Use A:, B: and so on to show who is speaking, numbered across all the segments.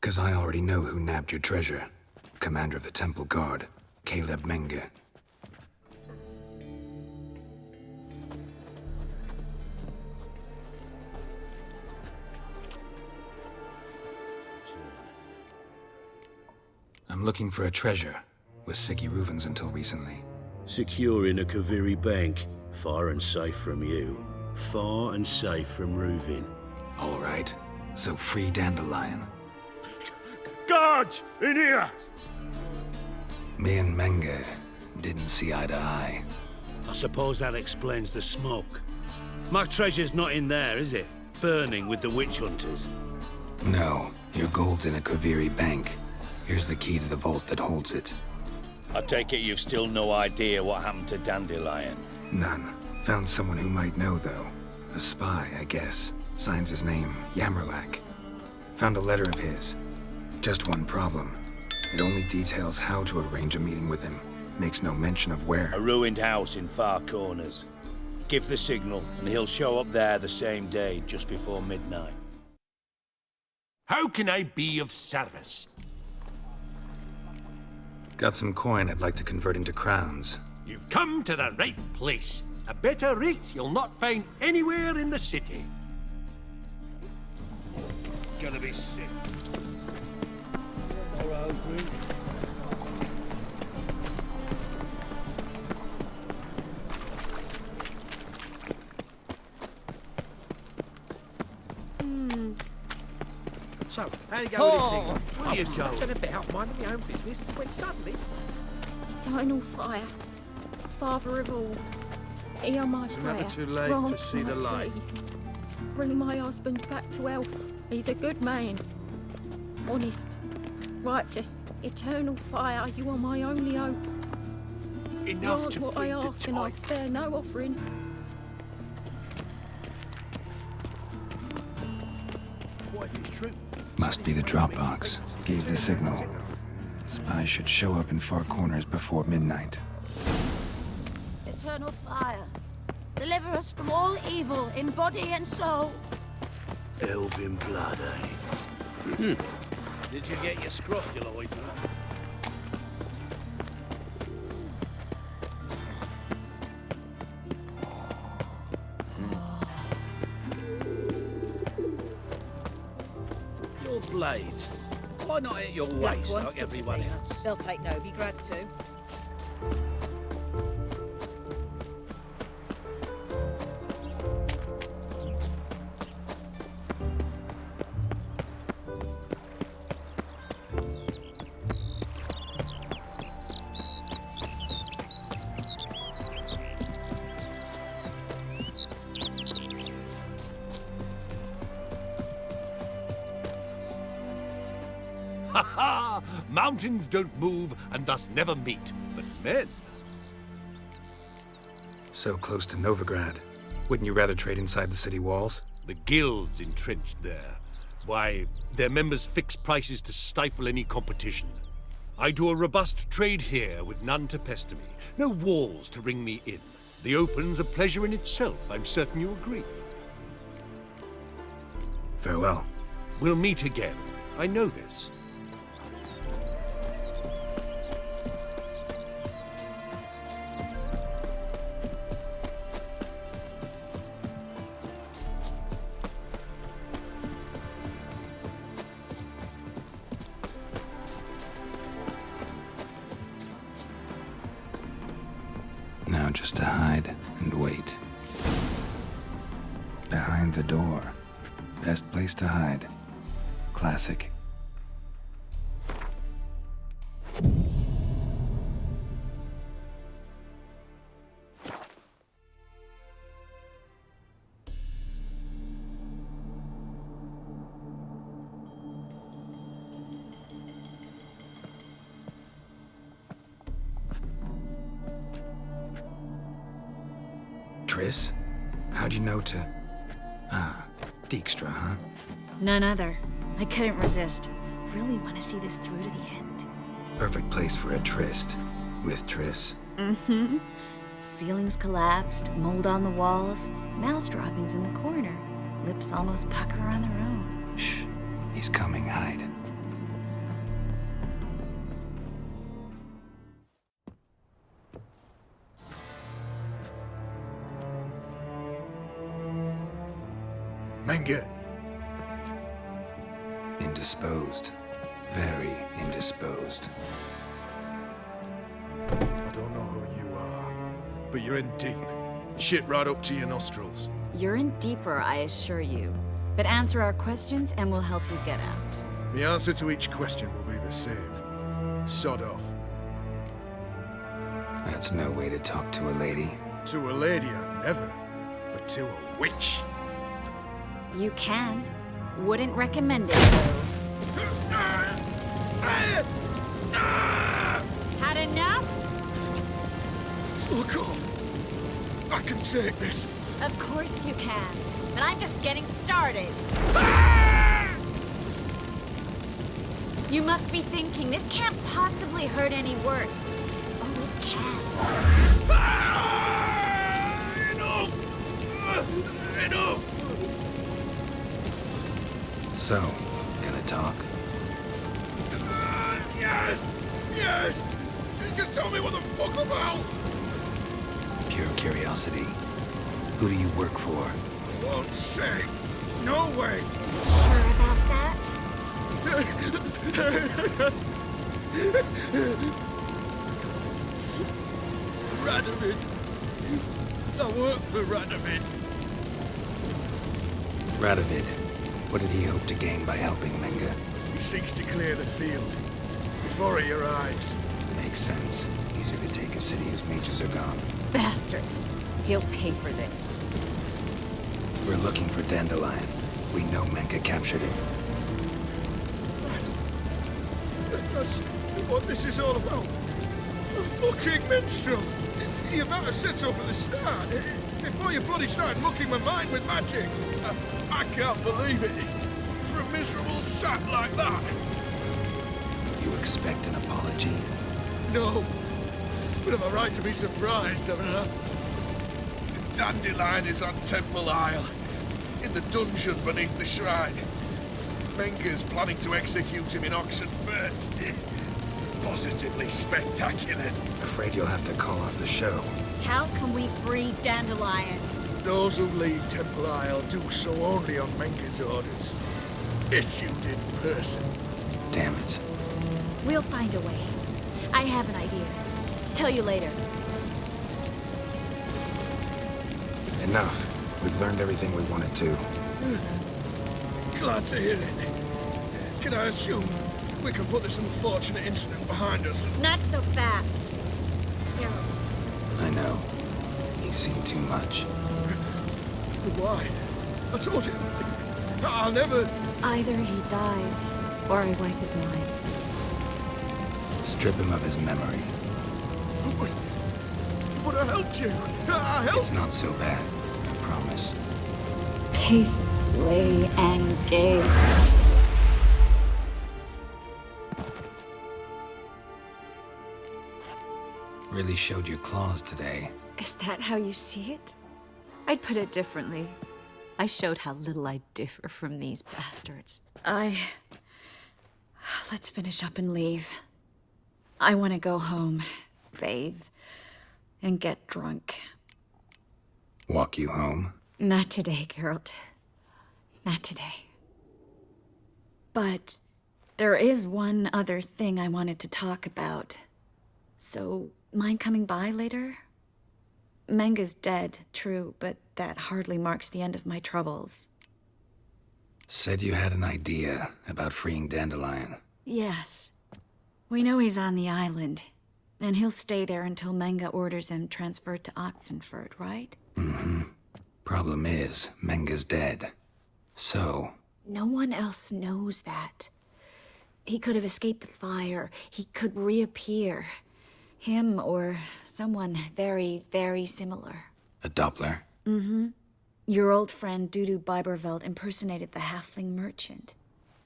A: 'Cause I already know who nabbed your treasure. Commander of the Temple Guard, Caleb Menge. I'm looking for a treasure. Was Sicky Reuven's until recently.
B: Securing a Ciri bank. Far and safe from you. Far and safe from Reuven.
A: All right. So free Dandelion.
B: Guards! In here!
A: Me and Menge didn't see eye to eye.
B: I suppose that explains the smoke. My treasure's not in there, is it? Burning with the witch hunters.
A: No, your gold's in a Ciri bank. Here's the key to the vault that holds it.
C: I take it you've still no idea what happened to Dandelion?
A: None. Found someone who might know, though. A spy, I guess. Signs his name, Yammerlack. Found a letter of his. Just one problem. It only details how to arrange a meeting with him. Makes no mention of where.
C: A ruined house in Far Corners. Give the signal, and he'll show up there the same day, just before midnight.
D: How can I be of service?
A: Got some coin I'd like to convert into crowns.
D: You've come to the right place. A better rate you'll not find anywhere in the city.
B: Gonna be sick.
E: So, how you go with this thing?
D: Where you
E: I've
D: going?
E: been about minding my own business when suddenly...
F: Eternal fire, father of all, hear my prayer.
E: Never too late
F: grant
E: to see the
F: my
E: light.
F: plea. Bring my husband back to health. He's a good man, honest, righteous, eternal fire. You are my only hope.
D: Enough
F: Grant
D: to
F: what I
D: feed the
F: ask, and I
D: tides.
F: spare no offering.
E: What if it's true?
A: Must be the Dropbox. Gave the signal. Spies should show up in Far Corners before midnight.
G: Eternal fire, deliver us from all evil in body and soul.
B: Elven blood, eh?
C: Did you get your scrofula?
B: Your blades. Why not at your waist like everyone else?
G: They'll take Novigrad too.
D: Ha ha! Mountains don't move and thus never meet, but men.
A: So close to Novigrad. Wouldn't you rather trade inside the city walls?
D: The guild's entrenched there. Why, their members fix prices to stifle any competition. I do a robust trade here with none to pester me. No walls to ring me in. The open's a pleasure in itself, I'm certain you agree.
A: Farewell.
D: We'll meet again. I know this.
A: Now just to hide and wait. Behind the door. Best place to hide. Classic. Triss? How'd you know to... Ah, Dijkstra, huh?
H: None other. I couldn't resist. Really want to see this through to the end.
A: Perfect place for a tryst. With Triss.
H: Mm-hmm. Ceilings collapsed, mold on the walls, mouse droppings in the corner. Lips almost pucker on their own.
A: Shh. He's coming, hide.
I: Menge.
A: Indisposed. Very indisposed.
I: I don't know who you are, but you're in deep. Shit right up to your nostrils.
H: You're in deeper, I assure you. But answer our questions and we'll help you get out.
I: The answer to each question will be the same. Sod off.
A: That's no way to talk to a lady.
I: To a lady, I never. But to a witch.
H: You can. Wouldn't recommend it, though. Had enough?
I: Fuck off. I can take this.
H: Of course you can. But I'm just getting started. You must be thinking, this can't possibly hurt any worse. Oh, it can.
I: Enough!
A: So, gonna talk?
I: Yes! Yes! Just tell me what the fuck about!
A: Pure curiosity. Who do you work for?
I: I won't say. No way!
H: Sure about that?
I: Radovid. I work for Radovid.
A: Radovid. What did he hope to gain by helping Menge?
I: He seeks to clear the field before he arrives.
A: Makes sense. Easier to take a city whose mages are gone.
H: Bastard. He'll pay for this.
A: We're looking for Dandelion. We know Menge captured him.
I: That's what this is all about. A fucking minstrel. You might have said so from the start. Before you bloody started mucking my mind with magic. I can't believe it. For a miserable sap like that.
A: You expect an apology?
I: No. But I'm a right to be surprised, haven't I? Dandelion is on Temple Isle. In the dungeon beneath the shrine. Menge's planning to execute him in auction first. Positively spectacular.
A: Afraid you'll have to call off the show.
H: How can we free Dandelion?
I: Those who leave Temple Isle do so only on Menge's orders. Issued in person.
A: Damn it.
H: We'll find a way. I have an idea. Tell you later.
A: Enough. We've learned everything we wanted to.
I: Glad to hear it. Can I assume we can put this unfortunate incident behind us?
H: Not so fast. Geralt.
A: I know. He's seen too much.
I: But why? I told you. I'll never...
H: Either he dies, or I wipe his mind.
A: Strip him of his memory.
I: But I helped you. I helped...
A: It's not so bad. I promise.
H: Peace, lay, and gay.
A: Really showed your claws today.
H: Is that how you see it? I'd put it differently. I showed how little I differ from these bastards. Let's finish up and leave. I want to go home, bathe, and get drunk.
A: Walk you home?
H: Not today, Geralt. Not today. But there is one other thing I wanted to talk about. So, mind coming by later? Menge's dead, true, but that hardly marks the end of my troubles.
A: Said you had an idea about freeing Dandelion.
H: Yes. We know he's on the island, and he'll stay there until Menge orders him transferred to Oxenford, right?
A: Mm-hmm. Problem is, Menge's dead. So...
H: No one else knows that. He could have escaped the fire. He could reappear. Him or someone very, very similar.
A: A Doppler?
H: Mm-hmm. Your old friend Dudu Biberveld impersonated the halfling merchant.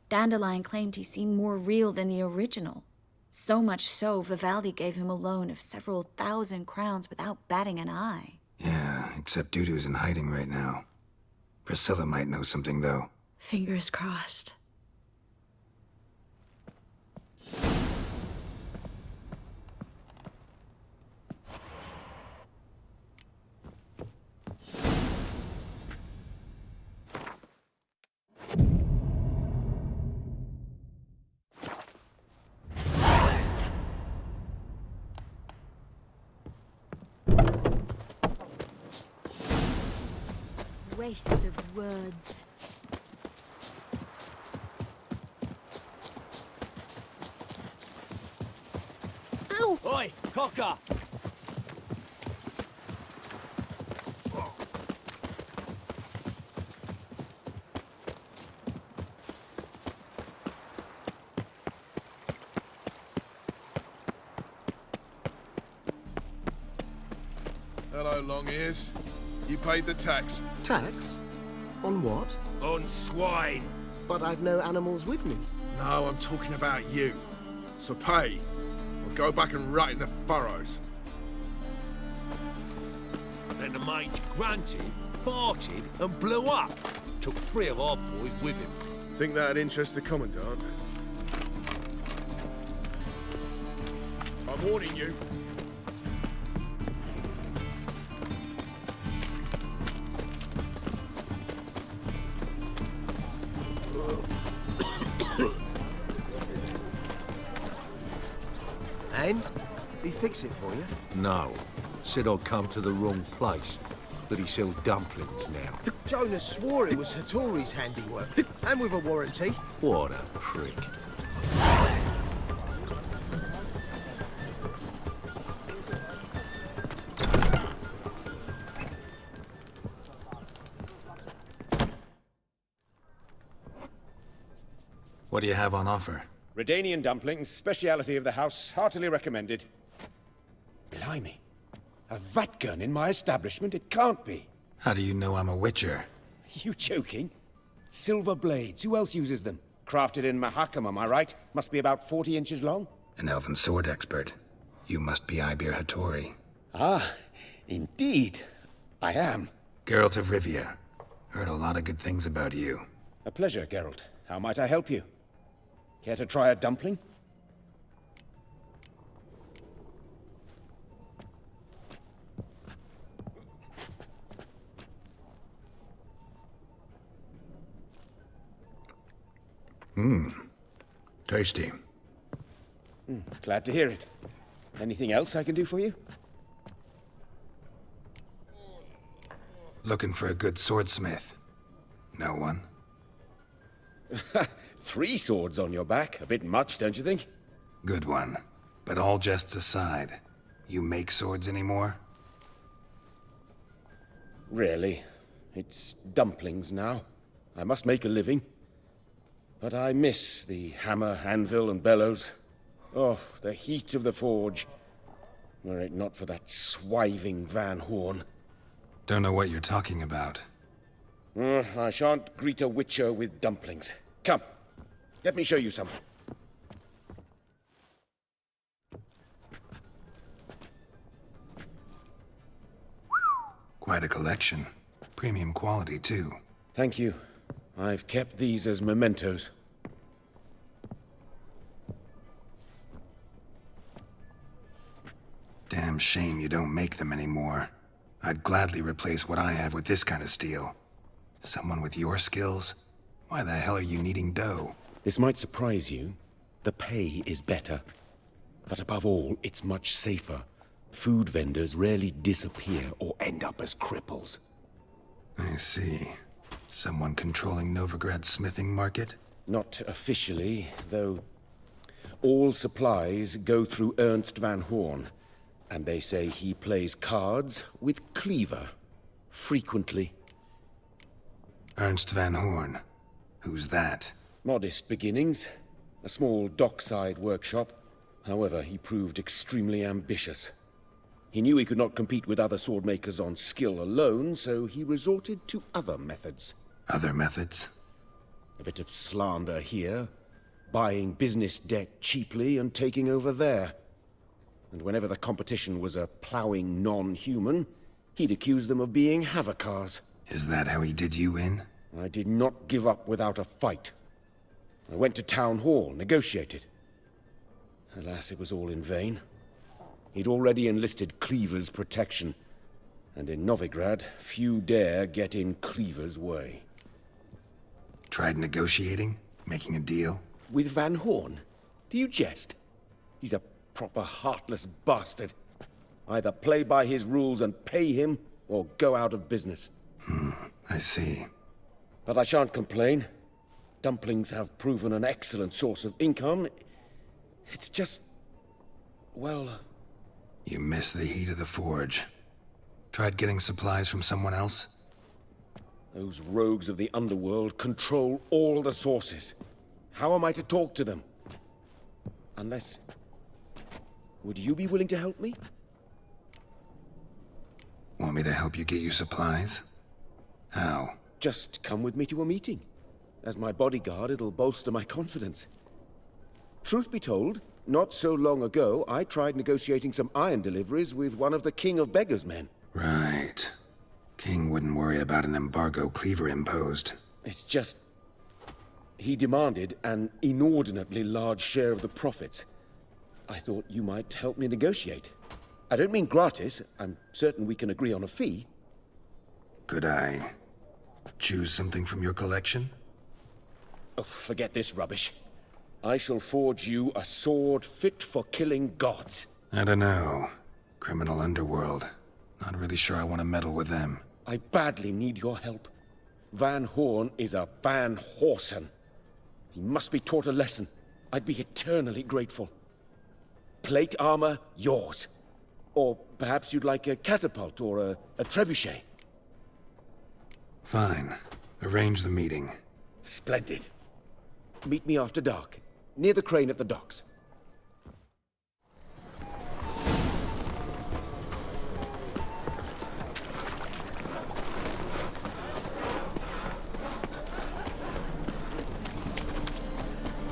H: Dandelion claimed he seemed more real than the original. So much so, Vivaldi gave him a loan of several thousand crowns without batting an eye.
A: Yeah, except Dudu's in hiding right now. Priscilla might know something, though.
H: Fingers crossed.
G: waste of words. Ow!
C: Oi, cocker!
I: Hello, long ears. You paid the tax.
E: Tax? On what?
C: On swine.
E: But I've no animals with me.
I: No, I'm talking about you. So pay, or go back and rot in the furrows.
D: Then the mate grunted, farted, and blew up. Took 3 of our boys with him.
I: Think that'd interest the Commandant? I'm warning you.
E: And? He fix it for you?
D: No. Said I'd come to the wrong place. But he sells dumplings now.
E: Jonas swore it was Hattori's handiwork. And with a warranty.
D: What a prick.
A: What do you have on offer?
C: Redanian dumplings, speciality of the house, heartily recommended. Blimey. A vat gun in my establishment? It can't be.
A: How do you know I'm a witcher?
C: You joking? Silver blades, who else uses them? Crafted in Mahakam, am I right? Must be about 40 inches long?
A: An elven sword expert. You must be Ibir Hattori.
C: Ah, indeed. I am.
A: Geralt of Rivia. Heard a lot of good things about you.
C: A pleasure, Geralt. How might I help you? Care to try a dumpling?
A: Tasty.
C: Glad to hear it. Anything else I can do for you?
A: Looking for a good swordsmith. No one?
C: 3 swords on your back. A bit much, don't you think?
A: Good one. But all jests aside, you make swords anymore?
C: Really. It's dumplings now. I must make a living. But I miss the hammer, anvil, and bellows. Oh, the heat of the forge. Were it not for that swiving Van Horn.
A: Don't know what you're talking about.
C: I shan't greet a witcher with dumplings. Come, let me show you something.
A: Quite a collection. Premium quality, too.
C: Thank you. I've kept these as mementos.
A: Damn shame you don't make them anymore. I'd gladly replace what I have with this kind of steel. Someone with your skills? Why the hell are you needing dough?
C: This might surprise you. The pay is better. But above all, it's much safer. Food vendors rarely disappear or end up as cripples.
A: I see. Someone controlling Novigrad's smithing market?
C: Not officially, though all supplies go through Ernst Van Horn. And they say he plays cards with Cleaver. Frequently.
A: Ernst Van Horn. Who's that?
C: Modest beginnings. A small dockside workshop. However, he proved extremely ambitious. He knew he could not compete with other swordmakers on skill alone, so he resorted to other methods.
A: Other methods?
C: A bit of slander here, buying business debt cheaply and taking over there. And whenever the competition was a ploughing non-human, he'd accuse them of being Havocars.
A: Is that how he did you in?
C: I did not give up without a fight. I went to Town Hall, negotiated. Alas, it was all in vain. He'd already enlisted Cleaver's protection, and in Novigrad, few dare get in Cleaver's way.
A: Tried negotiating? Making a deal?
C: With Van Horn? Do you jest? He's a proper heartless bastard. Either play by his rules and pay him, or go out of business.
A: I see.
C: But I shan't complain. Dumplings have proven an excellent source of income. It's just... well...
A: You miss the heat of the forge. Tried getting supplies from someone else?
C: Those rogues of the underworld control all the sources. How am I to talk to them? Unless... would you be willing to help me?
A: Want me to help you get you supplies? How?
C: Just come with me to a meeting. As my bodyguard, it'll bolster my confidence. Truth be told, not so long ago, I tried negotiating some iron deliveries with one of the King of Beggars' men.
A: Right. King wouldn't worry about an embargo Cleaver imposed.
C: It's just... he demanded an inordinately large share of the profits. I thought you might help me negotiate. I don't mean gratis. I'm certain we can agree on a fee.
A: Could I choose something from your collection?
C: Oh, forget this rubbish. I shall forge you a sword fit for killing gods.
A: I don't know. Criminal underworld. Not really sure I want to meddle with them.
C: I badly need your help. Van Horn is a Van Horsen. He must be taught a lesson. I'd be eternally grateful. Plate armor, yours. Or perhaps you'd like a catapult or a trebuchet.
A: Fine. Arrange the meeting.
C: Splendid. Meet me after dark, near the crane at the docks.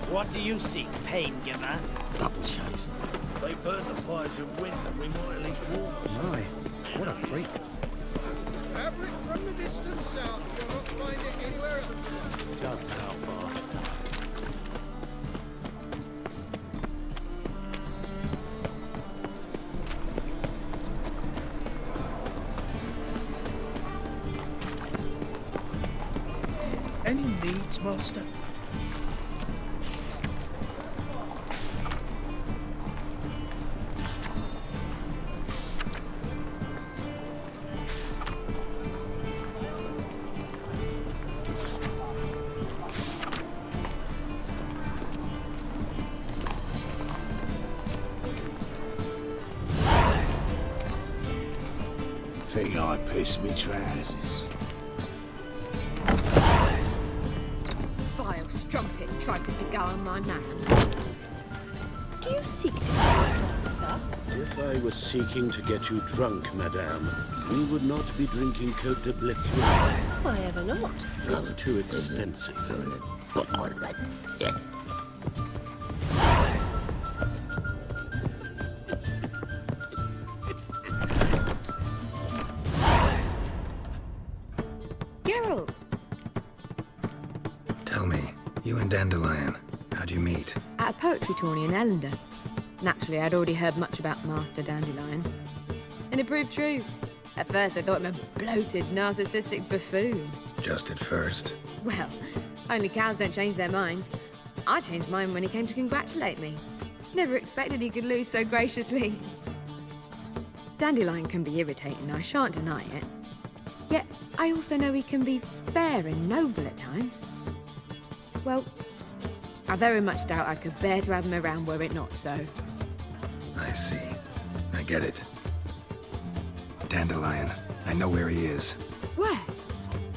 J: What do you seek, pain giver?
E: Double chase.
B: If they burn the fires of wind, then we might at least warm us.
E: My, what a freak.
I: Fabric from the distant south. You'll not find it anywhere else.
J: Just how far?
E: Any needs, master?
I: Think I piss me trousers.
F: Vile strumpet tried to beguile my man. Do you seek to get drunk, sir?
K: If I was seeking to get you drunk, madame, we would not be drinking Côte de Blessure.
F: Why ever not?
K: It's too expensive.
F: Geralt!
A: Tell me, you and Dandelion, how'd you meet?
L: At a poetry tourney in Ellender. Naturally, I'd already heard much about Master Dandelion. And it proved true. At first, I thought him a bloated, narcissistic buffoon.
A: Just at first.
L: Well, only cows don't change their minds. I changed mine when he came to congratulate me. Never expected he could lose so graciously. Dandelion can be irritating, I shan't deny it. Yet, I also know he can be fair and noble at times. Well, I very much doubt I could bear to have him around were it not so.
A: I see. I get it. Dandelion. I know where he is.
L: Where?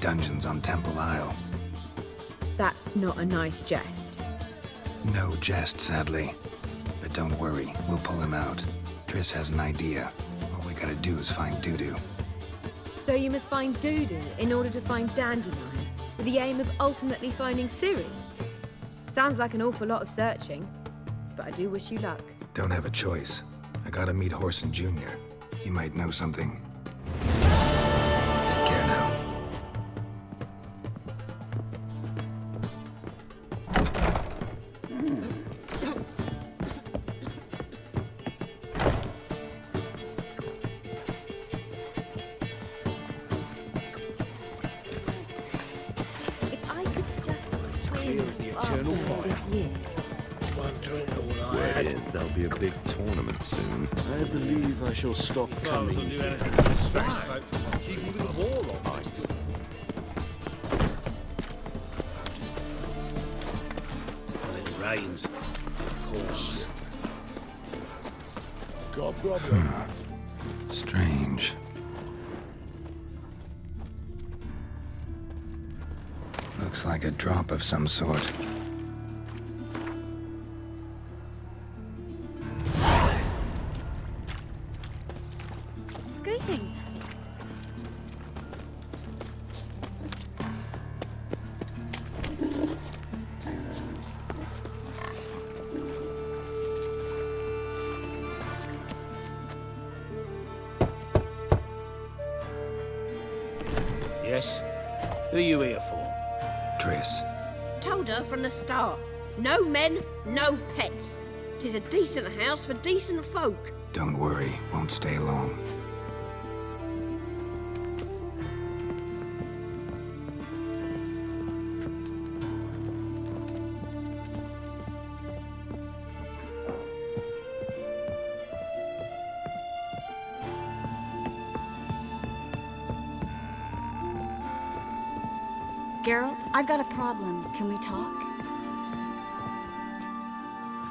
A: Dungeons on Temple Isle.
L: That's not a nice jest.
A: No jest, sadly. But don't worry, we'll pull him out. Triss has an idea. All we gotta do is find Dudu.
L: So you must find Dudu in order to find Dandelion, with the aim of ultimately finding Ciri? Sounds like an awful lot of searching, but I do wish you luck.
A: Don't have a choice. I gotta meet Horson Jr. He might know something. Take care now.
L: If I could just
E: Here's the eternal fire.
L: this year.
E: One drink all I
M: Word
E: had.
M: is there'll be a big tournament soon.
K: I believe I shall stop coming.
B: Do anything to distract folk from
I: Keeping the war on.
B: brains. Fools.
I: Got a problem?
A: Strange. Looks like a drop of some sort.
H: Greetings.
J: Yes? Who are you here for?
A: Triss.
N: Told her from the start. No men, no pets. 'Tis a decent house for decent folk.
A: Don't worry, won't stay long.
H: Geralt, I've got a problem. Can we talk?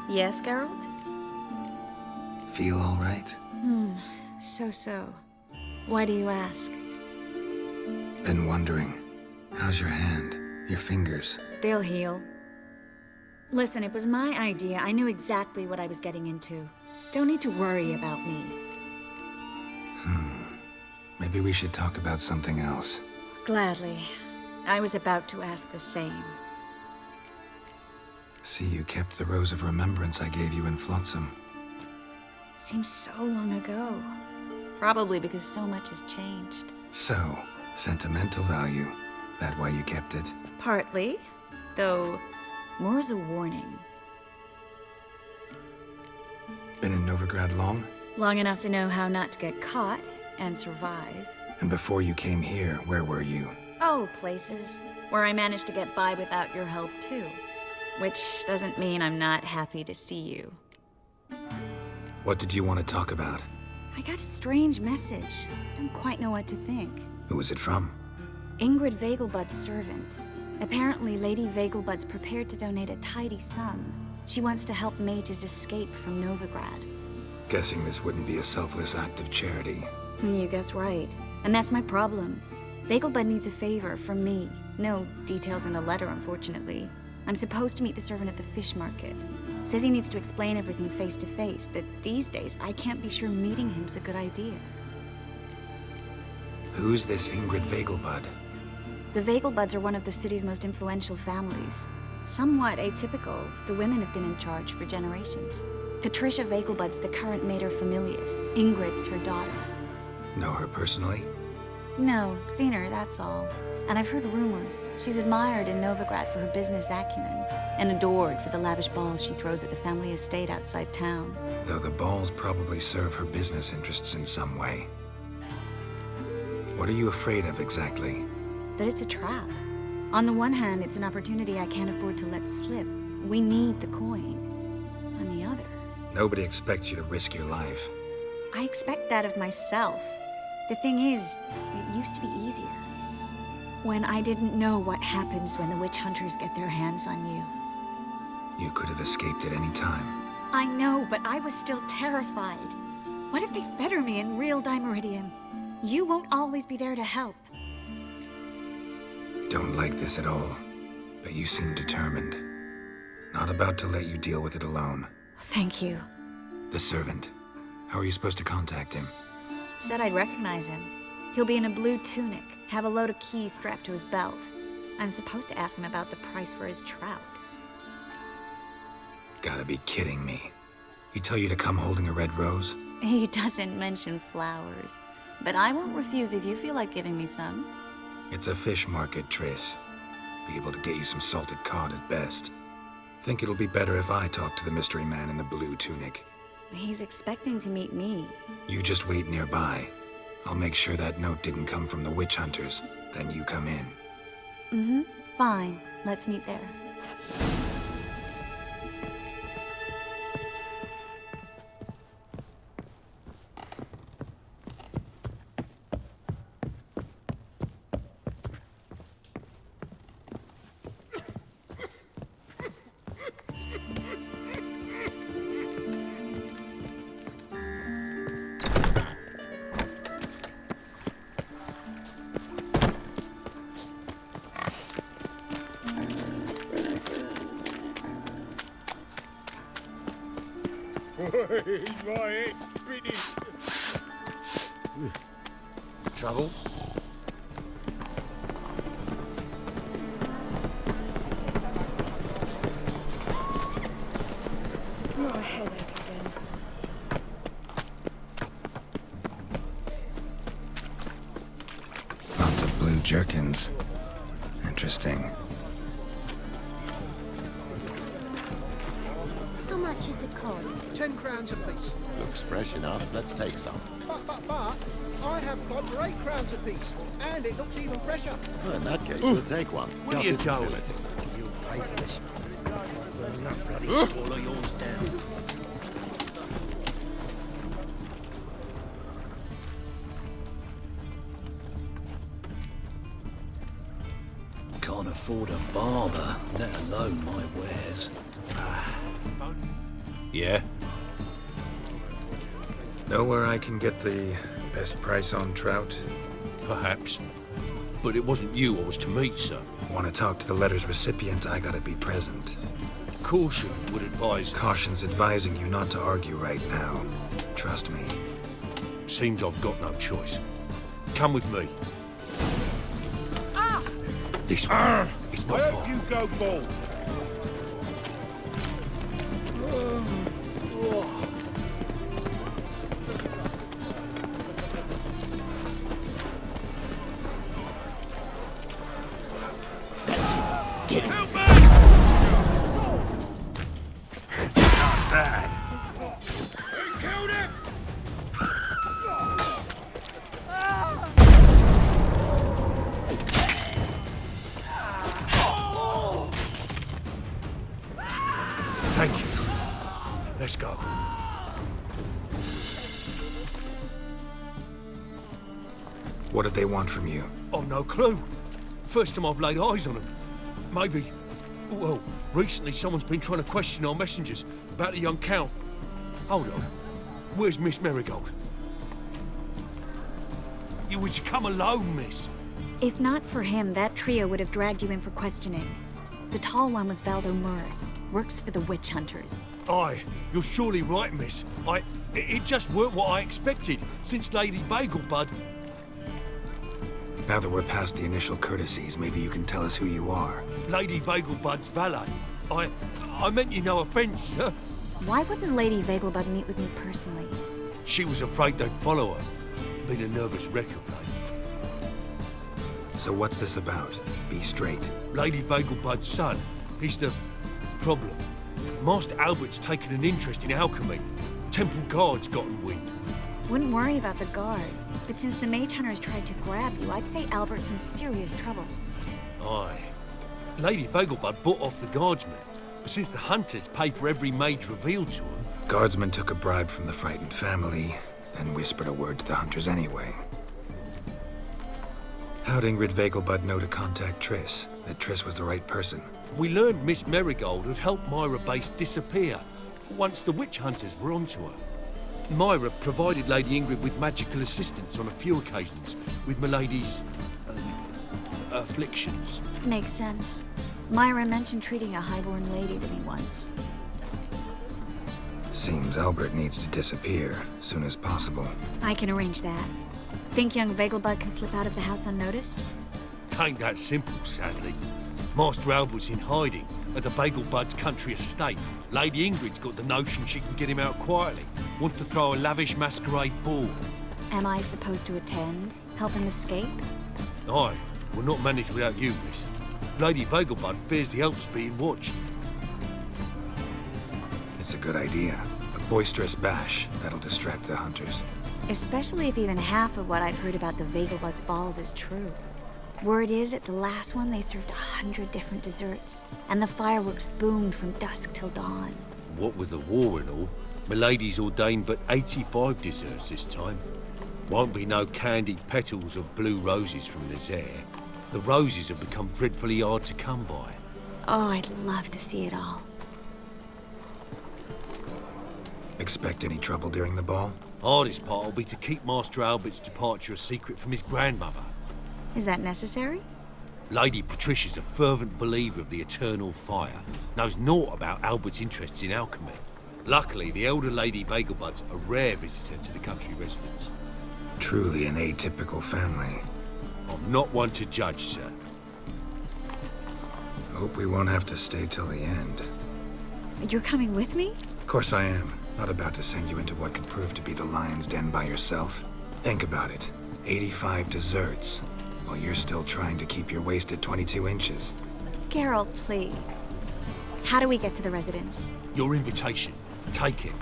H: Yes, Geralt?
A: Feel all right?
H: So. Why do you ask?
A: Been wondering. How's your hand? Your fingers?
H: They'll heal. Listen, it was my idea. I knew exactly what I was getting into. Don't need to worry about me.
A: Maybe we should talk about something else.
H: Gladly. I was about to ask the same.
A: See, you kept the Rose of Remembrance I gave you in Flotsam.
H: Seems so long ago. Probably because so much has changed.
A: So, sentimental value. That why you kept it?
H: Partly, though more as a warning.
A: Been in Novigrad long?
H: Long enough to know how not to get caught and survive.
A: And before you came here, where were you?
H: Oh, places where I managed to get by without your help, too. Which doesn't mean I'm not happy to see you.
A: What did you want to talk about?
H: I got a strange message. I don't quite know what to think.
A: Who was it from?
H: Ingrid Vegelbud's servant. Apparently, Lady Vegelbud's prepared to donate a tidy sum. She wants to help mages escape from Novigrad.
A: Guessing this wouldn't be a selfless act of charity.
H: You guess right. And that's my problem. Vegelbud needs a favor from me. No details in the letter, unfortunately. I'm supposed to meet the servant at the fish market. Says he needs to explain everything face to face, but these days I can't be sure meeting him's a good idea.
A: Who's this Ingrid Vegelbud?
H: The Vegelbuds are one of the city's most influential families. Somewhat atypical, the women have been in charge for generations. Patricia Vegelbud's the current mater familias. Ingrid's her daughter.
A: Know her personally?
H: No, seen her, that's all. And I've heard rumors. She's admired in Novigrad for her business acumen, and adored for the lavish balls she throws at the family estate outside town.
A: Though the balls probably serve her business interests in some way. What are you afraid of exactly?
H: That it's a trap. On the one hand, it's an opportunity I can't afford to let slip. We need the coin. On the other...
A: Nobody expects you to risk your life.
H: I expect that of myself. The thing is, it used to be easier. When I didn't know what happens when the witch hunters get their hands on you.
A: You could have escaped at any time.
H: I know, but I was still terrified. What if they fetter me in real Dimeridium? You won't always be there to help.
A: Don't like this at all, but you seem determined. Not about to let you deal with it alone.
H: Thank you.
A: The servant. How are you supposed to contact him?
H: Said I'd recognize him. He'll be in a blue tunic, have a load of keys strapped to his belt. I'm supposed to ask him about the price for his trout.
A: Gotta be kidding me. He tell you to come holding a red rose?
H: He doesn't mention flowers, but I won't refuse if you feel like giving me some.
A: It's a fish market, Triss. Be able to get you some salted cod at best. Think it'll be better if I talk to the mystery man in the blue tunic.
H: He's expecting to meet me.
A: You just wait nearby. I'll make sure that note didn't come from the witch hunters. Then you come in.
H: Fine. Let's meet there.
I: Right, finish.
D: Trouble?
H: Oh, a headache again.
A: Lots of blue jerkins. Interesting.
G: How much is the cod?
E: 10 crowns apiece.
M: Looks fresh enough. Let's take some.
E: But, I have cod for 8 crowns apiece, and it looks even fresher.
M: Well, in that case, we'll take one.
D: Where you going?
E: You'll pay for this. Burn that bloody stall of yours down.
J: Can't afford a barber, let alone my wares.
D: Yeah?
A: Know where I can get the best price on trout?
D: Perhaps. But it wasn't you I was to meet, sir.
A: Want to talk to the letter's recipient, I gotta be present.
D: Caution would advise...
A: Caution's advising you not to argue right now. Trust me.
D: Seems I've got no choice. Come with me. This way. It's not far.
I: You go bald.
J: That's it. Get him.
I: Help me!
A: Not bad.
I: We killed him!
D: Thank you. Let's go.
A: What did they want from you?
D: I've no clue. First time I've laid eyes on them. Maybe... Well, recently someone's been trying to question our messengers about the young Count. Hold on. Where's Miss Merigold? You would come alone, miss.
H: If not for him, that trio would have dragged you in for questioning. The tall one was Valdo Murris, works for the witch hunters.
D: Aye, you're surely right, miss. It just weren't what I expected, since Lady Vegelbud...
A: Now that we're past the initial courtesies, maybe you can tell us who you are.
D: Lady Vegelbud's valet. I meant you no offence, sir.
H: Why wouldn't Lady Vegelbud meet with me personally?
D: She was afraid they'd follow her. Been a nervous wreck of late.
A: So what's this about? Be straight.
D: Lady Vegelbud's son, he's the problem. Master Albert's taken an interest in alchemy. Temple guards gotten wind.
H: Wouldn't worry about the guard, but since the mage hunters tried to grab you, I'd say Albert's in serious trouble.
D: Aye. Lady Vegelbud bought off the guardsmen, but since the hunters pay for every mage revealed to them...
A: Guardsmen took a bribe from the frightened family, then whispered a word to the hunters anyway. How'd Ingrid Vegelbud know to contact Triss? That Triss was the right person?
D: We learned Miss Merigold had helped Myra Base disappear once the witch hunters were onto her. Myra provided Lady Ingrid with magical assistance on a few occasions with Milady's... afflictions.
H: Makes sense. Myra mentioned treating a highborn lady to me once.
A: Seems Albert needs to disappear soon as possible.
H: I can arrange that. Think young Vegelbud can slip out of the house unnoticed?
D: Tain't that simple, sadly. Master Albert's in hiding at the Vegelbud's country estate. Lady Ingrid's got the notion she can get him out quietly. Wants to throw a lavish masquerade ball.
H: Am I supposed to attend? Help him escape?
D: Aye, we'll not manage without you, miss. Lady Vegelbud fears the Alps being watched.
A: It's a good idea. A boisterous bash that'll distract the hunters.
H: Especially if even half of what I've heard about the Vegelbud's balls is true. Word is, at the last one, they served 100 different desserts, and the fireworks boomed from dusk till dawn.
D: What with the war and all, Milady's ordained but 85 desserts this time. Won't be no candied petals of blue roses from Nazaire. The roses have become dreadfully hard to come by.
H: Oh, I'd love to see it all.
A: Expect any trouble during the ball?
D: Hardest part will be to keep Master Albert's departure a secret from his grandmother.
H: Is that necessary?
D: Lady Patricia's a fervent believer of the eternal fire. Knows naught about Albert's interests in alchemy. Luckily, the elder Lady Vegelbud's a rare visitor to the country residence.
A: Truly an atypical family.
D: I'm not one to judge, sir.
A: Hope we won't have to stay till the end.
H: You're coming with me?
A: Of course I am. Not about to send you into what could prove to be the lion's den by yourself. Think about it. 85 desserts, while you're still trying to keep your waist at 22 inches.
H: Geralt, please. How do we get to the residence?
D: Your invitation. Take it.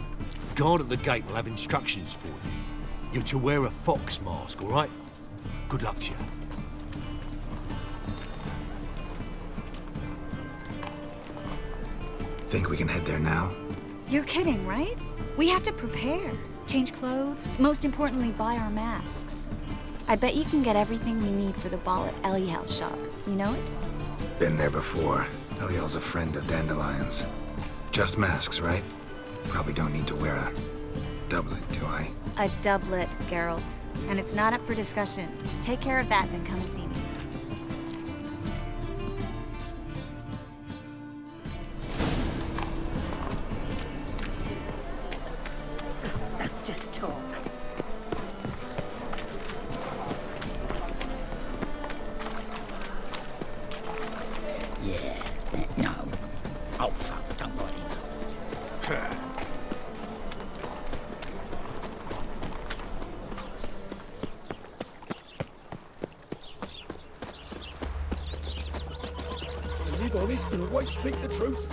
D: Guard at the gate will have instructions for you. You're to wear a fox mask, all right? Good luck to you.
A: Think we can head there now?
H: You're kidding, right? We have to prepare. Change clothes, most importantly, buy our masks. I bet you can get everything we need for the ball at Eliel's shop. You know it?
A: Been there before. Eliel's a friend of Dandelion's. Just masks, right? Probably don't need to wear a doublet, do I?
H: A doublet, Geralt. And it's not up for discussion. Take care of that, then come and see me.
N: That's just talk.
O: Yeah, no. Oh, fuck, don't let him go.
I: Live honest and always speak the truth.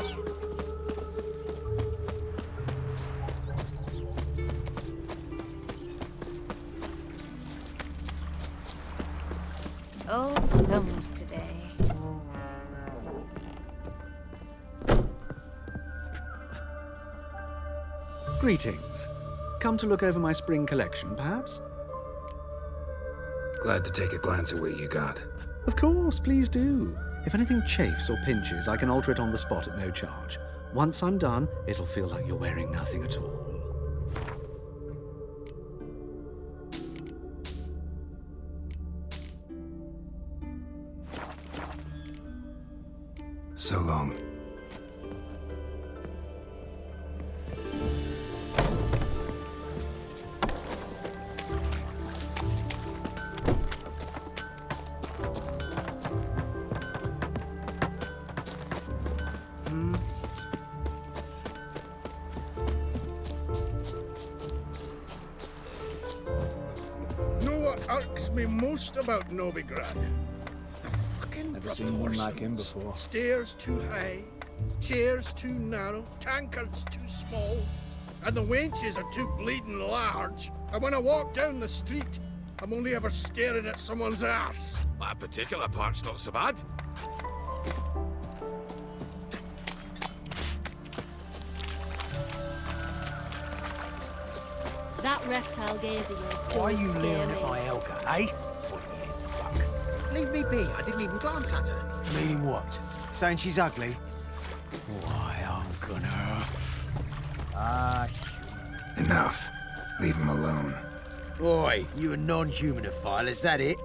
H: Oh, thumbs today.
P: Greetings. Come to look over my spring collection, perhaps?
A: Glad to take a glance at what you got.
P: Of course, please do. If anything chafes or pinches, I can alter it on the spot at no charge. Once I'm done, it'll feel like you're wearing nothing at all.
A: So long.
I: Know what irks me most about Novigrad? The fucking
Q: Never seen one like him
I: proportions.
Q: before.
I: Stairs too high, chairs too narrow, tankards too small, and the wenches are too bleeding large. And when I walk down the street, I'm only ever staring at someone's arse.
R: That particular part's not so bad.
S: That reptile gaze of yours.
Q: Why are you
S: don't
Q: leering
S: scare
Q: at
S: me.
Q: my Helga, eh? What do you fuck? Leave me be. I didn't even glance at her. Meaning what? Saying she's ugly? Why, I'm gonna...
A: Enough. Leave him alone.
Q: Oi, you a non-humanophile, is that it?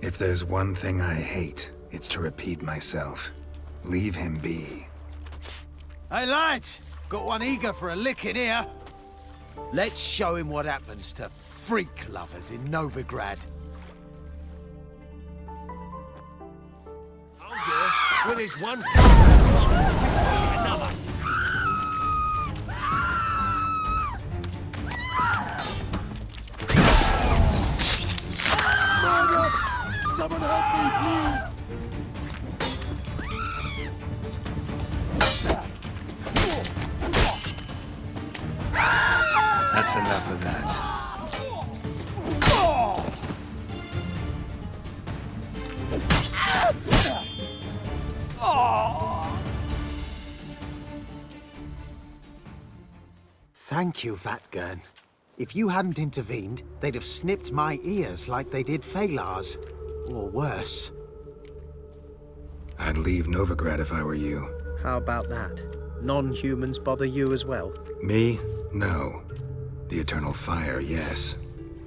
A: If there's one thing I hate, it's to repeat myself. Leave him be.
Q: Hey, lads! Got one eager for a lick in here. Let's show him what happens to freak lovers in Novigrad.
D: With his one another.
I: Murder! Someone help me, please!
A: That's enough of that.
Q: Thank you, Vatgern. If you hadn't intervened, they'd have snipped my ears like they did Phalar's. Or worse.
A: I'd leave Novigrad if I were you.
C: How about that? Non-humans bother you as well?
A: Me? No. The Eternal Fire, yes.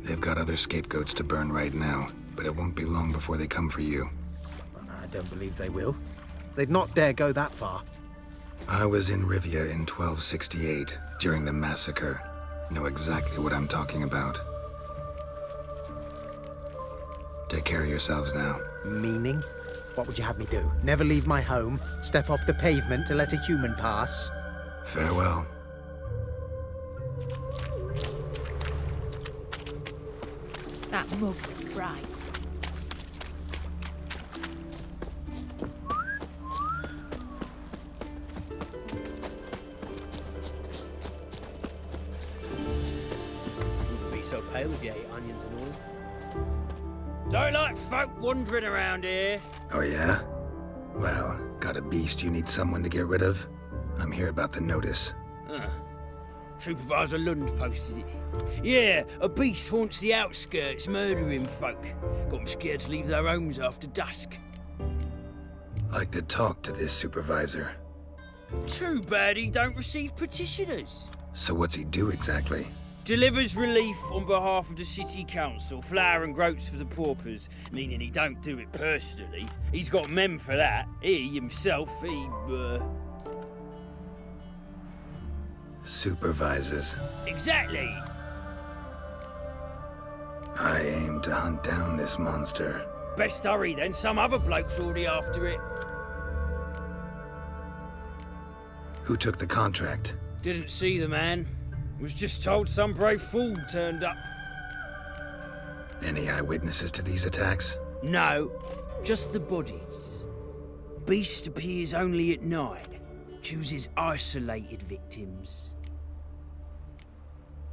A: They've got other scapegoats to burn right now, but it won't be long before they come for you.
C: I don't believe they will. They'd not dare go that far.
A: I was in Rivia in 1268, during the massacre. Know exactly what I'm talking about. Take care of yourselves now.
Q: Meaning? What would you have me do? Never leave my home? Step off the pavement to let a human pass?
A: Farewell.
S: That mug's a fright.
T: Wouldn't be so pale if you ate onions and all. Don't like folk wandering around here.
A: Oh yeah? Well, got a beast you need someone to get rid of? I'm here about the notice.
T: Supervisor Lund posted it. Yeah, a beast haunts the outskirts, murdering folk. Got them scared to leave their homes after dusk.
A: Like to talk to this supervisor.
T: Too bad he don't receive petitioners.
A: So what's he do exactly?
T: Delivers relief on behalf of the city council, flour and groats for the paupers, meaning he don't do it personally. He's got men for that. He himself,
A: Supervises.
T: Exactly!
A: I aim to hunt down this monster.
T: Best hurry then, some other bloke's already after it.
A: Who took the contract?
T: Didn't see the man. Was just told some brave fool turned up.
A: Any eyewitnesses to these attacks?
T: No, just the bodies. Beast appears only at night. Chooses isolated victims.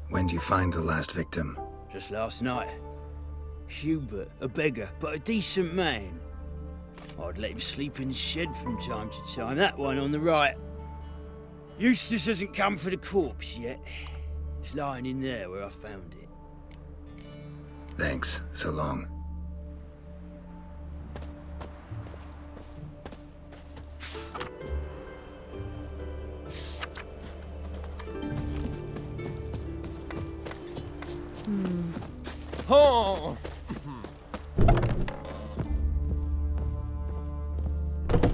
A: When do you find the last victim?
T: Just last night. Hubert, a beggar, but a decent man. I'd let him sleep in the shed from time to time. That one on the right. Eustace hasn't come for the corpse yet. It's lying in there where I found it.
A: Thanks. So long.
R: Oh!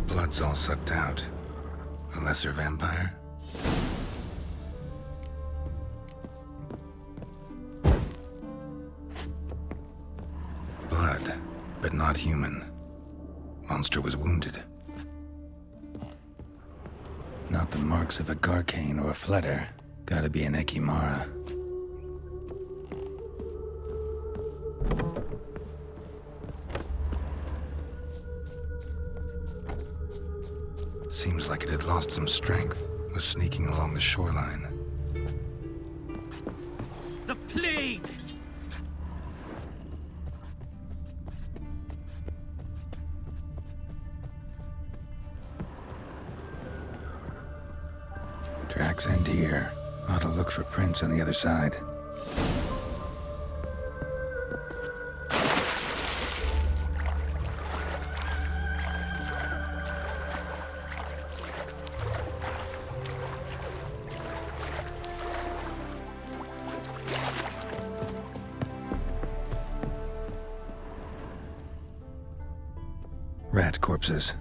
A: Blood's all sucked out. A lesser vampire? Blood, but not human. Monster was wounded. Not the marks of a Garcane or a Fletter. Gotta be an Ekimara. Seems like it had lost some strength. Was sneaking along the shoreline.
T: The plague!
A: Tracks end here. Ought to look for prints on the other side. Rat corpses.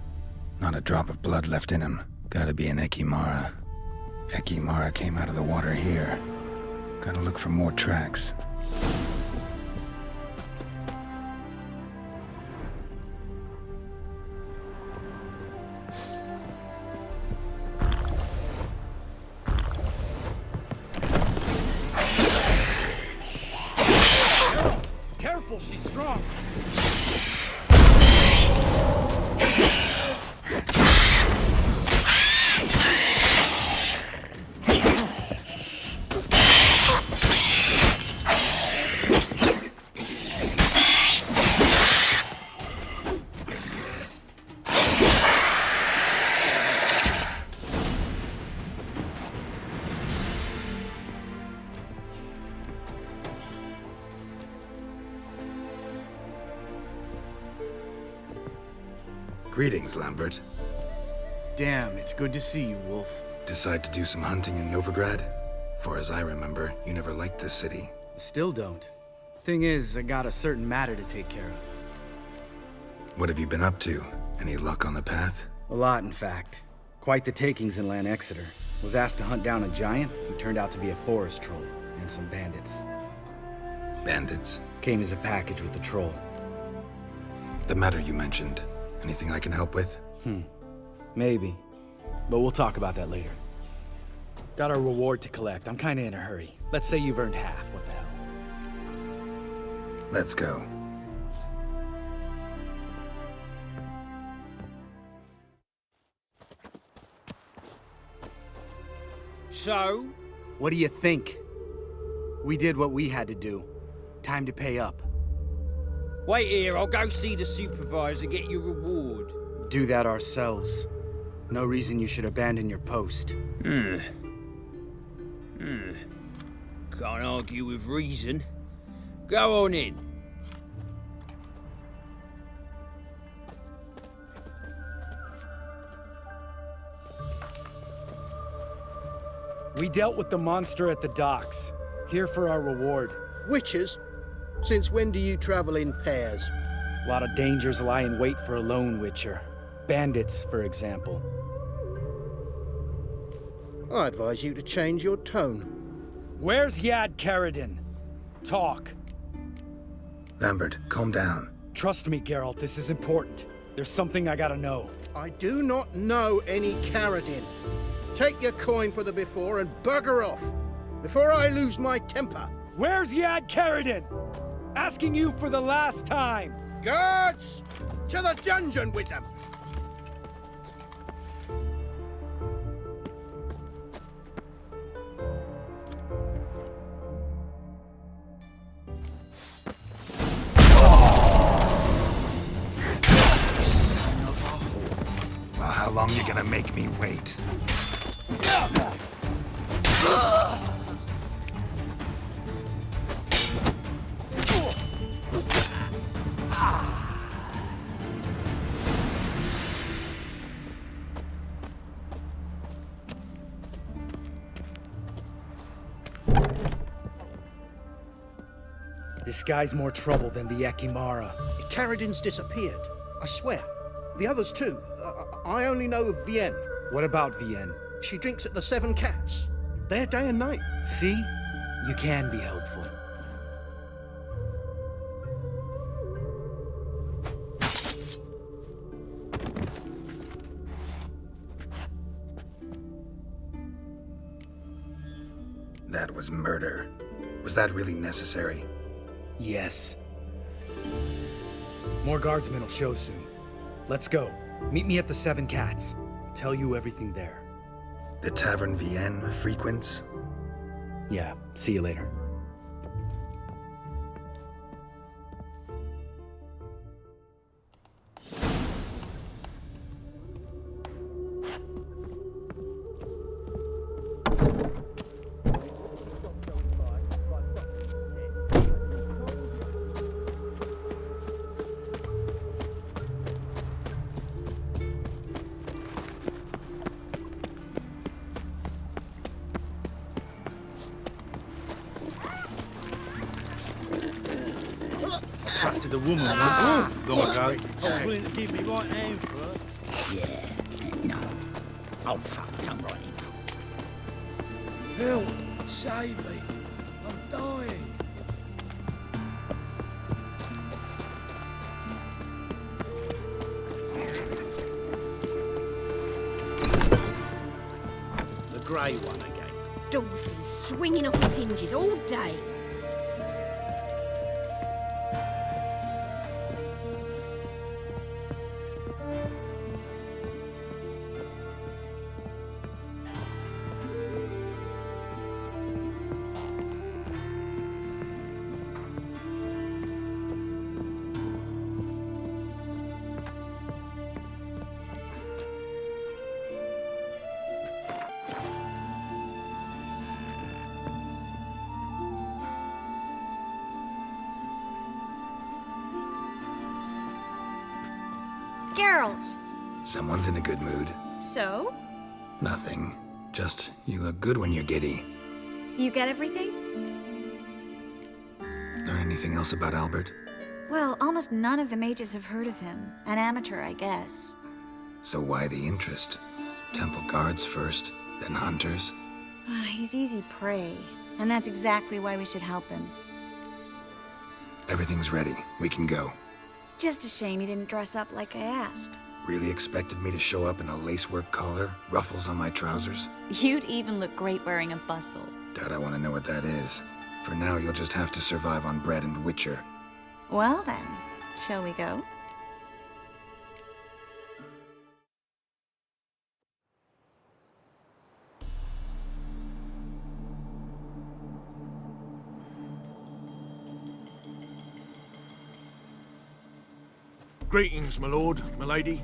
A: Not a drop of blood left in him. Gotta be an Ekimara. Ekimara came out of the water here. Gotta look for more tracks.
T: Careful, she's strong.
A: Greetings, Lambert.
U: Damn, it's good to see you, Wolf.
A: Decide to do some hunting in Novigrad? For as I remember, you never liked this city.
U: Still don't. Thing is, I got a certain matter to take care of.
A: What have you been up to? Any luck on the path?
U: A lot, in fact. Quite the takings in Lan Exeter. Was asked to hunt down a giant who turned out to be a forest troll, and some bandits.
A: Bandits?
U: Came as a package with the troll.
A: The matter you mentioned. Anything I can help with?
U: Maybe. But we'll talk about that later. Got our reward to collect. I'm kinda in a hurry. Let's say you've earned half. What the hell?
A: Let's go.
T: So?
U: What do you think? We did what we had to do. Time to pay up.
T: Wait here, I'll go see the supervisor, get your reward.
U: Do that ourselves. No reason you should abandon your post.
T: Can't argue with reason. Go on in.
U: We dealt with the monster at the docks. Here for our reward.
E: Witches? Since when do you travel in pairs?
U: A lot of dangers lie in wait for a lone witcher. Bandits, for example.
E: I advise you to change your tone.
U: Where's Yad Karadin? Talk.
A: Lambert, calm down.
U: Trust me, Geralt, this is important. There's something I gotta know.
E: I do not know any Karadin. Take your coin for the before and bugger off, before I lose my temper.
U: Where's Yad Karadin? Asking you for the last time.
E: Guards! To the dungeon with them!
A: Son of a whore. Well, how long you gonna make me wait?
U: This guy's more trouble than the Ekimara.
E: Karadin's disappeared, I swear. The others too. I only know of Vienne.
U: What about Vienne?
E: She drinks at the Seven Cats. There day and night.
U: See? You can be helpful.
A: That was murder. Was that really necessary?
U: Yes. More guardsmen will show soon. Let's go. Meet me at the Seven Cats. I'll tell you everything there.
A: The Tavern Vienne frequents?
U: Yeah, see you later.
T: The woman wants I was willing to give me right hand for her.
O: Yeah, no. Oh, fuck, come right in.
T: Help! Save me! I'm dying!
Q: The grey one again.
N: Door's been swinging off its hinges all day.
H: Geralt!
A: Someone's in a good mood.
H: So?
A: Nothing. Just, you look good when you're giddy.
H: You get everything?
A: Learn anything else about Albert?
H: Well, almost none of the mages have heard of him. An amateur, I guess.
A: So why the interest? Temple guards first, then hunters.
H: He's easy prey, and that's exactly why we should help him.
A: Everything's ready. We can go.
H: Just a shame he didn't dress up like I asked.
A: Really expected me to show up in a lacework collar, ruffles on my trousers?
H: You'd even look great wearing a bustle.
A: Doubt I want to know what that is. For now, you'll just have to survive on bread and witcher.
H: Well then, shall we go?
I: Greetings, my lord, my lady.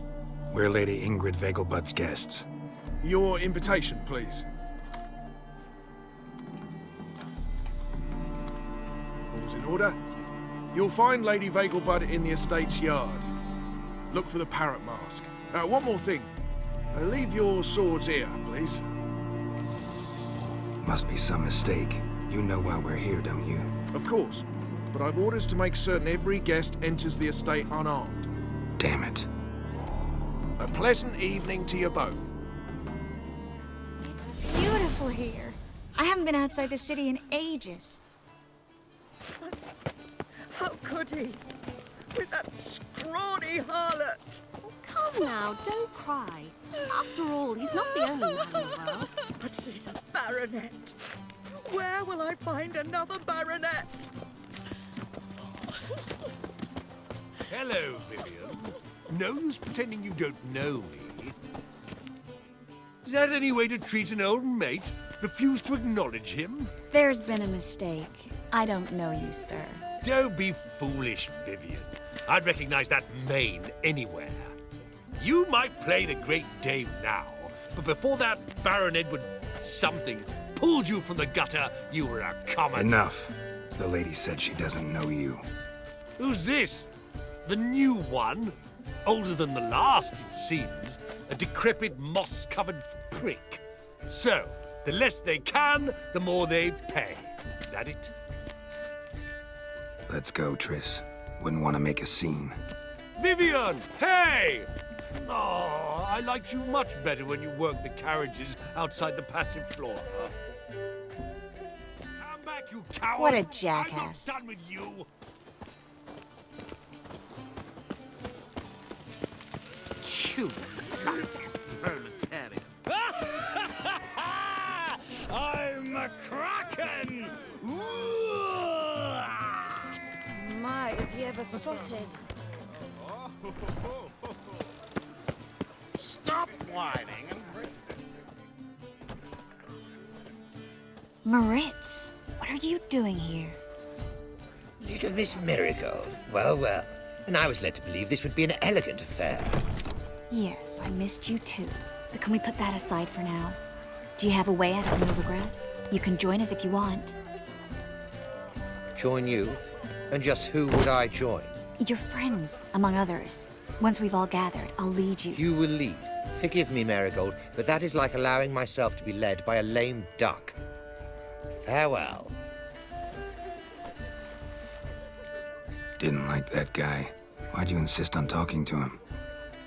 A: We're Lady Ingrid Vegelbud's guests.
I: Your invitation, please. All's in order. You'll find Lady Vegelbud in the estate's yard. Look for the parrot mask. One more thing. Leave your swords here, please.
A: Must be some mistake. You know why we're here, don't you?
I: Of course. But I've orders to make certain every guest enters the estate unarmed.
A: Damn it.
I: A pleasant evening to you both.
H: It's beautiful here. I haven't been outside the city in ages.
F: How could he? With that scrawny harlot!
V: Oh, come now, don't cry. After all, he's not the only man in the world.
F: But he's a baronet. Where will I find another baronet?
D: Hello, Vivian. No use pretending you don't know me. Is that any way to treat an old mate? Refuse to acknowledge him?
H: There's been a mistake. I don't know you, sir.
D: Don't be foolish, Vivian. I'd recognize that mane anywhere. You might play the great dame now, but before that Baron Edward something pulled you from the gutter, you were a common...
A: Enough. The lady said she doesn't know you.
D: Who's this? The new one? Older than the last, it seems. A decrepit, moss-covered prick. So, the less they can, the more they pay. Is that it?
A: Let's go, Triss. Wouldn't want to make a scene.
D: Vivian! Hey! Oh, I liked you much better when you worked the carriages outside the passive floor. Come back, you coward!
H: What a jackass.
D: I'm not done with you!
Q: You proletarian.
T: I'm a kraken!
G: My, is he ever sorted?
Q: Stop whining and bring...
H: Moritz, what are you doing here?
W: Little Miss Merigold. Well, well. And I was led to believe this would be an elegant affair.
H: Yes, I missed you too. But can we put that aside for now? Do you have a way out of Novigrad? You can join us if you want.
W: Join you? And just who would I join?
H: Your friends, among others. Once we've all gathered, I'll lead you.
W: You will lead. Forgive me, Merigold, but that is like allowing myself to be led by a lame duck. Farewell.
A: Didn't like that guy. Why'd you insist on talking to him?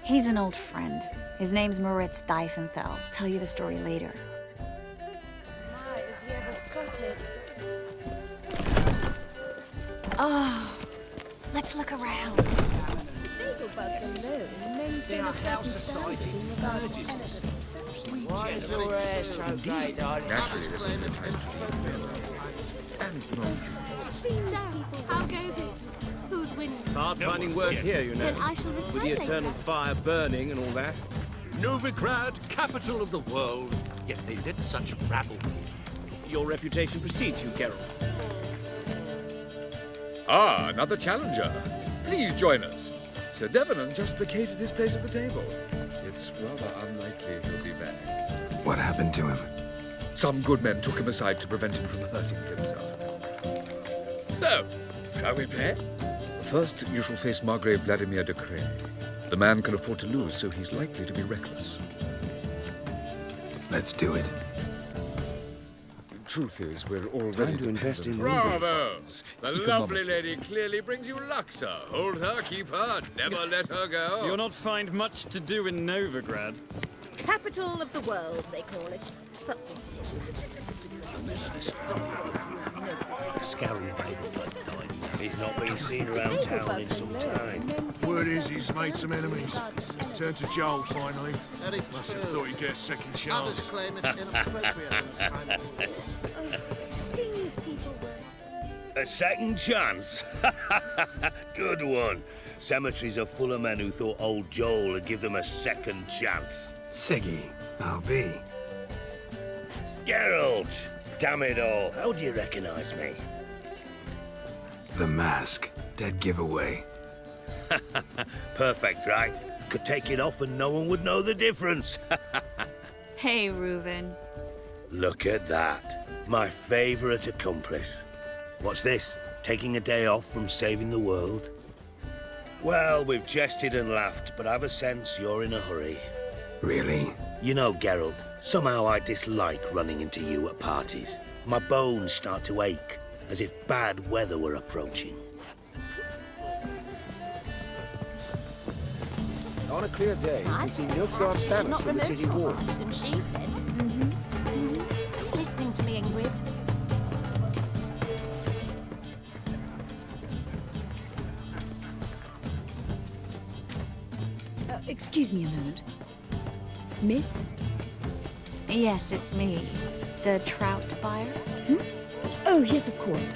H: He's an old friend. His name's Moritz Diefenthal. Tell you the story later.
G: My, is he ever sorted?
H: Oh, let's look around.
G: Beetlebugs alone maintain a certain standard in regard to elegance.
T: Why is your hair so grey, darling?
V: How goes it? Who's winning?
X: Hard finding work here, you know.
V: Then I shall return
X: with the eternal
V: later.
X: fire burning and all that.
D: Novigrad, capital of the world, yet they let such rabble be.
X: Your reputation precedes you, Geralt.
Y: Ah, another challenger. Please join us. Sir Devenant just vacated his place at the table. It's rather unlikely he'll be back.
A: What happened to him?
Y: Some good men took him aside to prevent him from hurting himself. So, shall we play? First, you shall face Margrave Vladimir de Cray. The man can afford to lose, so he's likely to be reckless.
A: Let's do it.
Y: The truth is, we're already
C: Time to invest in
Y: Bravo!
C: resources.
Y: The lovely lady clearly brings you luck, sir. Hold her, keep her, never let her go.
Z: You'll not find much to do in Novigrad.
N: capital of the world, they call it. But what's it matter? Superstitions.
B: Scouring Vagelblood died. He's not been seen around town in some time.
I: Word is he's made some enemies. Turned to Joel finally. Must have thought he'd get a second chance.
E: Others claim it's inappropriate.
G: Things people once.
B: A second chance? Good one. Cemeteries are full of men who thought old Joel would give them a second chance.
A: Siggy, I'll be.
B: Geralt! Damn it all, how do you recognize me?
A: The mask. Dead giveaway.
B: Perfect, right? Could take it off and no one would know the difference.
H: Hey, Reuben.
B: Look at that. My favorite accomplice. What's this? Taking a day off from saving the world? Well, we've jested and laughed, but I've a sense you're in a hurry.
A: Really?
B: You know, Geralt, somehow I dislike running into you at parties. My bones start to ache, as if bad weather were approaching.
C: On a clear day, we see Nilfgaard's banners from the city walls.
N: And she said,
V: Are you listening to me, Ingrid?
J: Excuse me a moment. Miss?
H: Yes, it's me. The trout buyer?
J: Oh, yes, of course.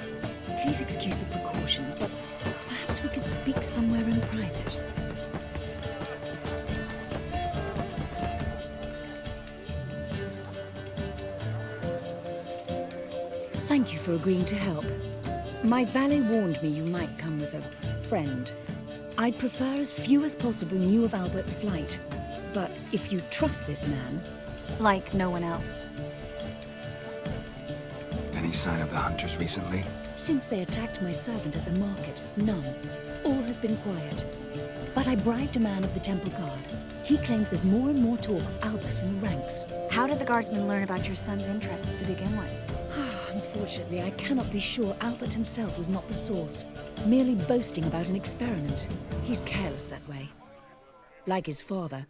J: Please excuse the precautions, but perhaps we could speak somewhere in private. Thank you for agreeing to help. My valet warned me you might come with a friend. I'd prefer as few as possible knew of Albert's flight. But if you trust this man...
H: Like no one else.
A: Any sign of the hunters recently?
J: Since they attacked my servant at the market, none. All has been quiet. But I bribed a man of the Temple Guard. He claims there's more and more talk of Albert in the ranks.
H: How did the guardsmen learn about your son's interests to begin with?
J: Unfortunately, I cannot be sure Albert himself was not the source. Merely boasting about an experiment. He's careless that way. Like his father.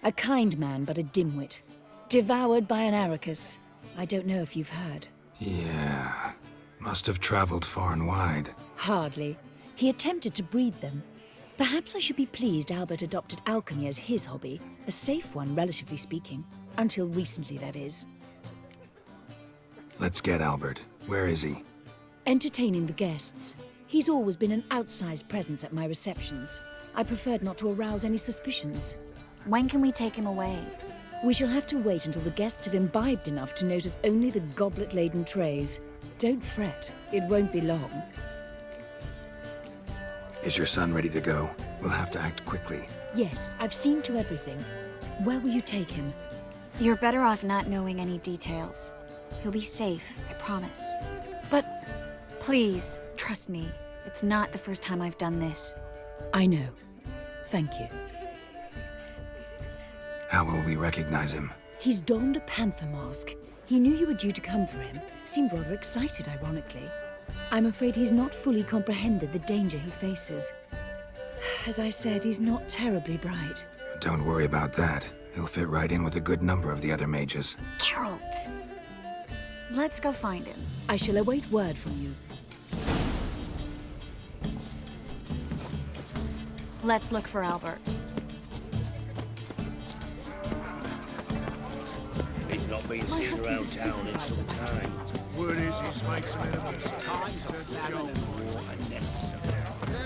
J: A kind man, but a dimwit. Devoured by an Arrakis. I don't know if you've heard.
A: Yeah. Must have traveled far and wide.
J: Hardly. He attempted to breed them. Perhaps I should be pleased Albert adopted alchemy as his hobby. A safe one, relatively speaking. Until recently, that is.
A: Let's get Albert. Where is he?
J: Entertaining the guests. He's always been an outsized presence at my receptions. I preferred not to arouse any suspicions.
H: When can we take him away?
J: We shall have to wait until the guests have imbibed enough to notice only the goblet-laden trays. Don't fret. It won't be long.
A: Is your son ready to go? We'll have to act quickly.
J: Yes, I've seen to everything. Where will you take him?
H: You're better off not knowing any details. He'll be safe, I promise.
J: But...
H: Please, trust me. It's not the first time I've done this.
J: I know. Thank you.
A: How will we recognize him?
J: He's donned a panther mask. He knew you were due to come for him. Seemed rather excited, ironically. I'm afraid he's not fully comprehended the danger he faces. As I said, he's not terribly bright.
A: Don't worry about that. He'll fit right in with a good number of the other mages.
H: Geralt! Let's go find him.
J: I shall await word from you.
H: Let's look for Albert.
B: He's not been seen around town in some time.
I: Word is he's made some enemies.
Q: Times of famine and war are necessary.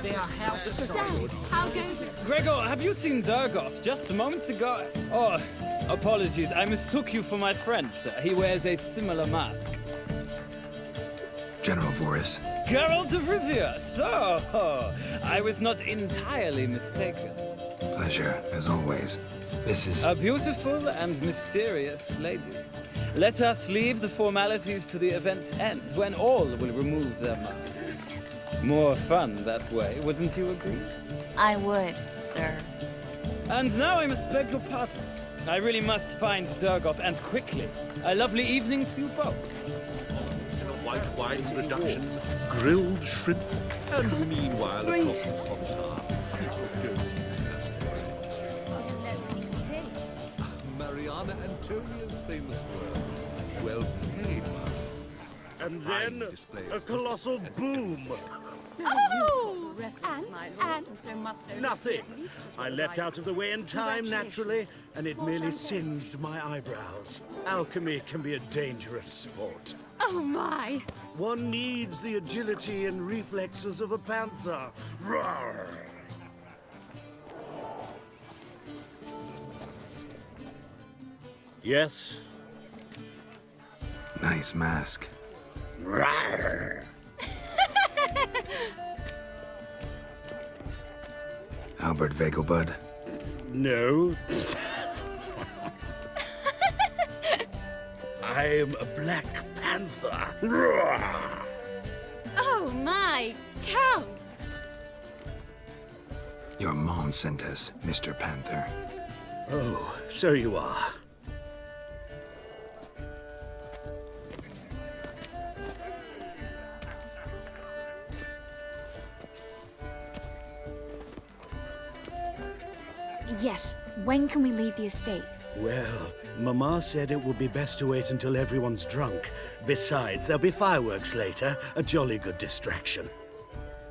Q: They are house
V: Sam, how goes it?
T: Gregor, have you seen Durgoff just moments ago? Oh, apologies. I mistook you for my friend, sir. He wears a similar mask.
A: General Voris.
T: Geralt of Rivia. So, I was not entirely mistaken.
A: Pleasure, as always. This is...
T: A beautiful and mysterious lady. Let us leave the formalities to the event's end, when all will remove their masks. More fun that way, wouldn't you agree?
H: I would, sir.
T: And now I must beg your pardon. I really must find Durgoff, and quickly. A lovely evening to you both.
D: White wine productions, grilled shrimp, and meanwhile a toss of hot tar. Mariana honor Antonia's famous word. Well played, Mark.
B: And then a colossal boom.
V: Oh!
B: Nothing. I leapt out of the way in time, naturally, and it merely singed my eyebrows. Alchemy can be a dangerous sport.
V: Oh my!
B: One needs the agility and reflexes of a panther. Roar! Yes?
A: Nice mask.
B: Roar!
A: Albert Vegelbud?
B: No. I am a Black Panther. Roar!
V: Oh my! Count!
A: Your mom sent us, Mr. Panther.
B: Oh, so you are.
H: Yes, when can we leave the estate?
B: Well, Mama said it would be best to wait until everyone's drunk. Besides, there'll be fireworks later, a jolly good distraction.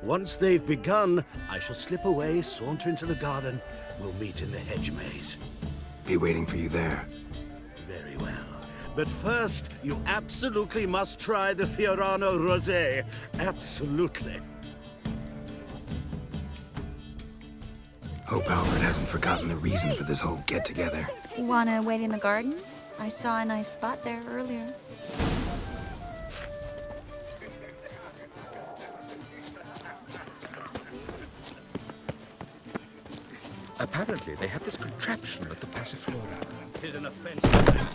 B: Once they've begun, I shall slip away, saunter into the garden. We'll meet in the hedge maze.
A: Be waiting for you there.
B: Very well. But first, you absolutely must try the Fiorano Rosé. Absolutely.
A: Hope Albert hasn't forgotten the reason for this whole get-together.
H: Wanna wait in the garden? I saw a nice spot there earlier.
Y: Apparently, they have this contraption at the Passiflora.
B: Tis an offense to nature.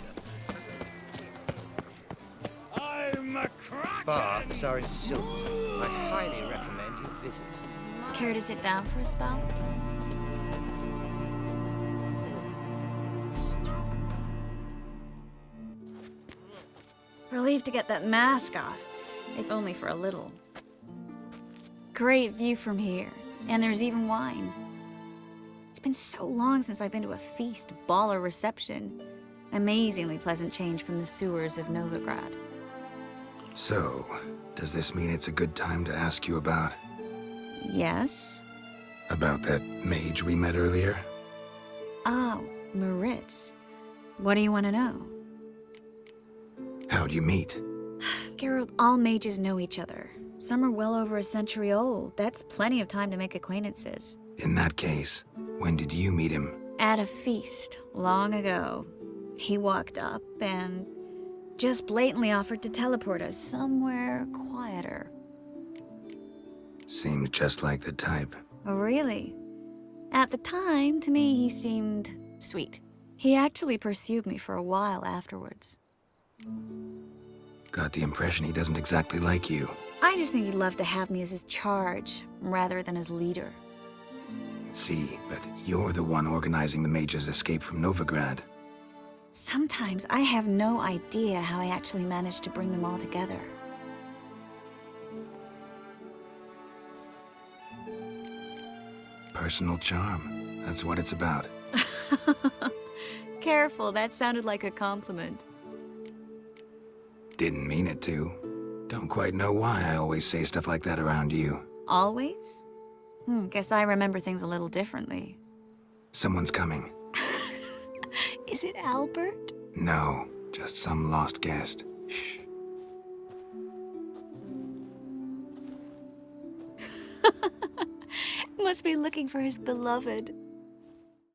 B: I'm a crack!
W: Baths are in silk. I highly recommend you visit.
H: Care to sit down for a spell? Relieved to get that mask off, if only for a little. Great view from here, and there's even wine. It's been so long since I've been to a feast, ball, or reception. Amazingly pleasant change from the sewers of Novigrad.
A: So, does this mean it's a good time to ask you about...
H: Yes?
A: About that mage we met earlier?
H: Oh, Maritz. What do you want to know?
A: How'd you meet?
H: Geralt, all mages know each other. Some are well over a century old. That's plenty of time to make acquaintances.
A: In that case, when did you meet him?
H: At a feast, long ago. He walked up and just blatantly offered to teleport us somewhere quieter.
A: Seemed just like the type.
H: Oh, really? At the time, to me, he seemed sweet. He actually pursued me for a while afterwards.
A: Got the impression he doesn't exactly like you.
H: I just think he'd love to have me as his charge, rather than his leader.
A: See, but you're the one organizing the mage's escape from Novigrad.
H: Sometimes I have no idea how I actually managed to bring them all together.
A: Personal charm. That's what it's about.
H: Careful, that sounded like a compliment.
A: Didn't mean it to. Don't quite know why I always say stuff like that around you.
H: Always? Guess I remember things a little differently.
A: Someone's coming.
H: Is it Albert?
A: No, just some lost guest. Shh.
H: Must be looking for his beloved.